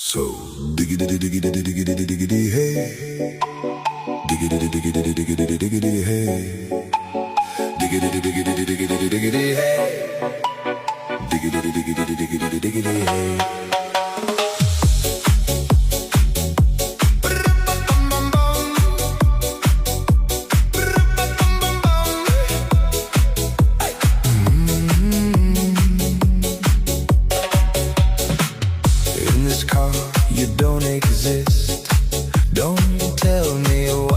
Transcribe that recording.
So diggity diggity diggity diggity hey, diggity diggity diggity diggity hey, diggity diggity diggity diggity hey, diggity diggity diggity diggity hey. You don't exist. Don't tell me why.